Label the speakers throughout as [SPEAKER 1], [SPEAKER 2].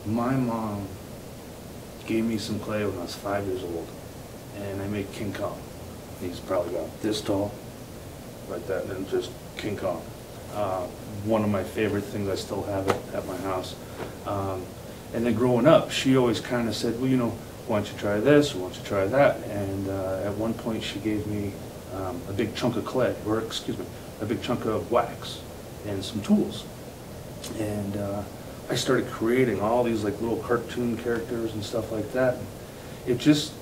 [SPEAKER 1] My mom gave me some clay when I was 5 years old, and I made King Kong. He's probably about this tall, like that, and just King Kong. One of my favorite things, I still have it at my house. And then growing up, she always kind of said, well, you know, why don't you try this, or why don't you try that? And at one point she gave me a big chunk of clay, or excuse me, a big chunk of wax and some tools. And I started creating all these like little cartoon characters and stuff like that. It just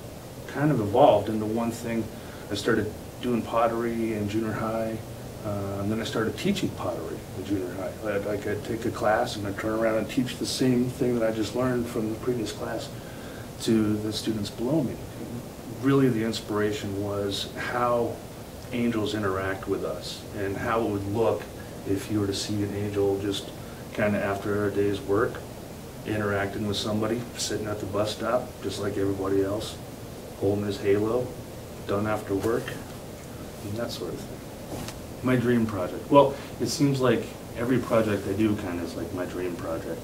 [SPEAKER 1] kind of evolved into one thing. I started doing pottery in junior high, and then I started teaching pottery in junior high. I could take a class and I'd turn around and teach the same thing that I just learned from the previous class to the students below me. Really the inspiration was how angels interact with us and how it would look if you were to see an angel just kind of after a day's work interacting with somebody, sitting at the bus stop just like everybody else, holding his halo, done after work, and that sort of thing. My dream project. Well, it seems like every project I do kind of is like my dream project.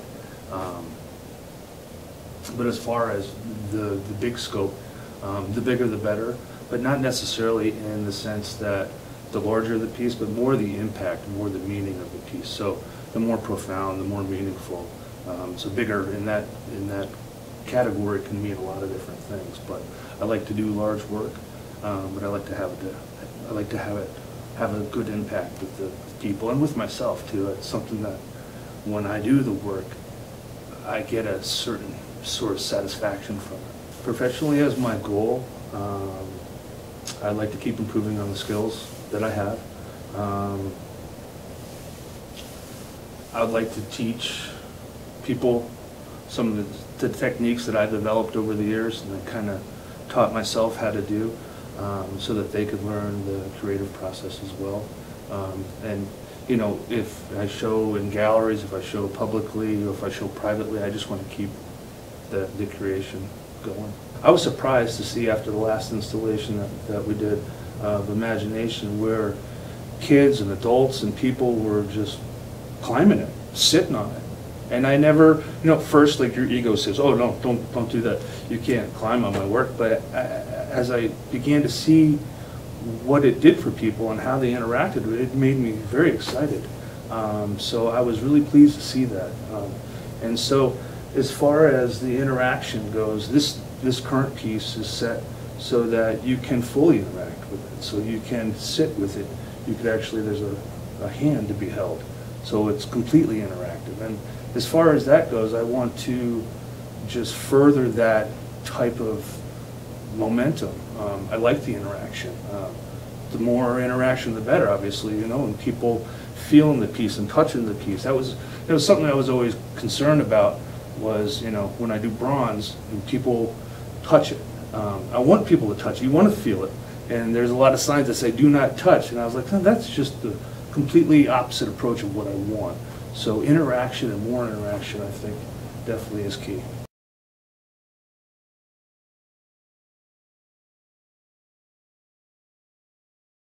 [SPEAKER 1] But as far as the big scope, the bigger the better, but not necessarily in the sense that the larger the piece, but more the impact, more the meaning of the piece. So the more profound, the more meaningful. So bigger in that category can mean a lot of different things. But I like to do large work, but I like to have it have a good impact with the people and with myself too. It's something that when I do the work, I get a certain sort of satisfaction from it. Professionally, as my goal, I'd like to keep improving on the skills that I have. I would like to teach people some of the techniques that I've developed over the years and I kind of taught myself how to do, so that they could learn the creative process as well. And you know, if I show in galleries, if I show publicly, or if I show privately, I just want to keep the creation going. I was surprised to see after the last installation that we did of Imagination, where kids and adults and people were just climbing it, sitting on it. And I never, you know, first like your ego says, oh no, don't do that. You can't climb on my work. But as I began to see what it did for people and how they interacted with it, it made me very excited. So I was really pleased to see that. And so as far as the interaction goes, this current piece is set so that you can fully interact with it. So you can sit with it. You could actually, there's a hand to be held. So it's completely interactive. And as far as that goes, I want to just further that type of momentum. I like the interaction. The more interaction, the better, obviously, you know, and people feeling the piece and touching the piece. It was something I was always concerned about was, you know, when I do bronze and people touch it. I want people to touch it. You want to feel it. And there's a lot of signs that say, do not touch. And I was like, no, that's just the completely opposite approach of what I want. So interaction and more interaction, I think, definitely is key.